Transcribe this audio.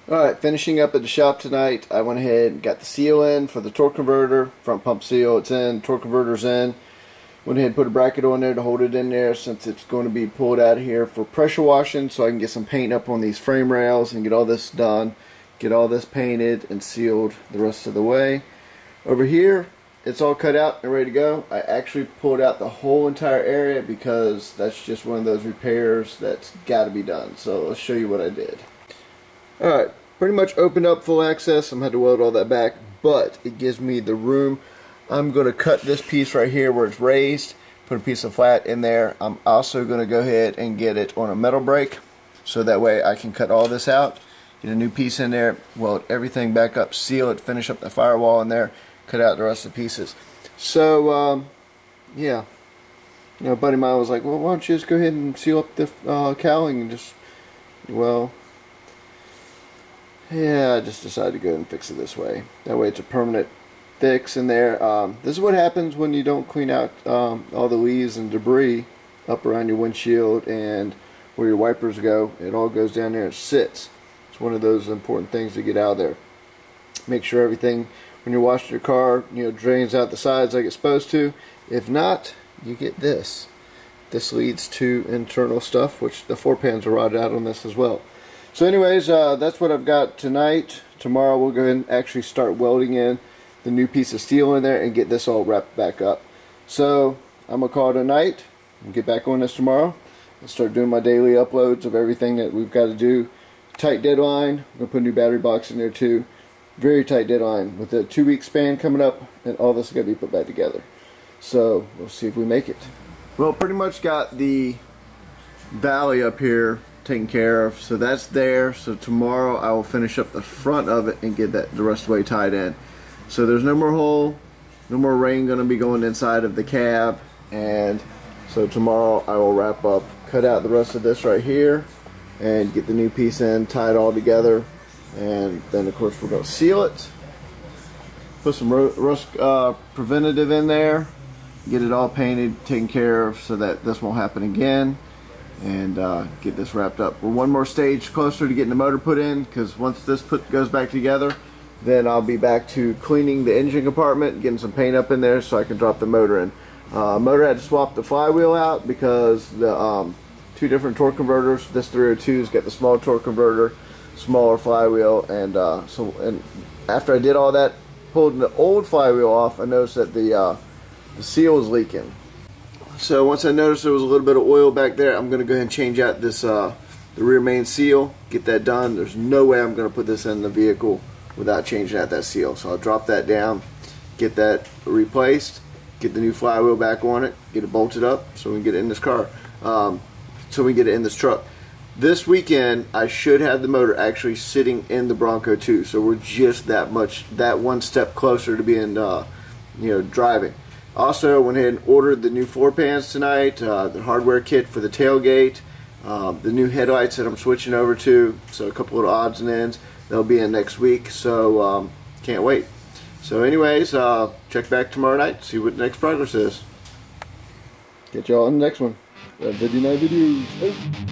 Alright, finishing up at the shop tonight. I went ahead and got the seal in for the torque converter. Front pump seal, it's in. Torque converter's in. Went ahead and put a bracket on there to hold it in there since it's going to be pulled out of here for pressure washing, so I can get some paint up on these frame rails and get all this done. Get all this painted and sealed the rest of the way. Over here, it's all cut out and ready to go. I actually pulled out the whole entire area because that's just one of those repairs that's got to be done. So let's show you what I did. Alright, pretty much opened up full access. I'm going to have to weld all that back, but it gives me the room. I'm going to cut this piece right here where it's raised, put a piece of flat in there. I'm also going to go ahead and get it on a metal brake, so that way I can cut all this out, get a new piece in there, weld everything back up, seal it, finish up the firewall in there, cut out the rest of the pieces. So, yeah. You know, a buddy of mine was like, well, why don't you just go ahead and seal up the cowling and just, well, yeah, I just decided to go ahead and fix it this way. That way it's a permanent fix in there. This is what happens when you don't clean out all the leaves and debris up around your windshield and where your wipers go. It all goes down there and sits. It's one of those important things to get out of there. Make sure everything, when you're washing your car, you know, drains out the sides like it's supposed to. If not, you get this. This leads to internal stuff, which the floor pans are rotted out on this as well. So anyways, that's what I've got tonight. Tomorrow we'll go ahead and actually start welding in the new piece of steel in there and get this all wrapped back up. So I'm going to call it a night and get back on this tomorrow and start doing my daily uploads of everything that we've got to do. Tight deadline. I'm going to put a new battery box in there too. Very tight deadline with a 2-week span coming up, and all this is going to be put back together. So we'll see if we make it. Well, pretty much got the valley up here taken care of, so that's there. So tomorrow I will finish up the front of it and get that the rest of the way tied in. So there's no more hole, no more rain going to be going inside of the cab, and so tomorrow I will wrap up, cut out the rest of this right here, and get the new piece in, tie it all together, and then of course we're going to seal it, put some rust preventative in there, get it all painted, taken care of, so that this won't happen again, and get this wrapped up. We're one more stage closer to getting the motor put in, because once this goes back together, then I'll be back to cleaning the engine compartment, getting some paint up in there so I can drop the motor in. Motor had to swap the flywheel out because the two different torque converters. This 302's got the small torque converter, smaller flywheel, and and after I did all that, pulled the old flywheel off, I noticed that the seal was leaking. So once I noticed there was a little bit of oil back there, I'm going to go ahead and change out this the rear main seal, get that done. There's no way I'm going to put this in the vehicle without changing out that seal. So I'll drop that down, get that replaced, get the new flywheel back on it, get it bolted up so we can get it in this car, so we can get it in this truck. This weekend I should have the motor actually sitting in the Bronco II, so we're just that one step closer to being you know, driving. Also went ahead and ordered the new floor pans tonight, the hardware kit for the tailgate, the new headlights that I'm switching over to, so a couple of odds and ends. They'll be in next week, so can't wait. So anyways, check back tomorrow night, see what the next progress is. Get y'all on the next one. Video night videos.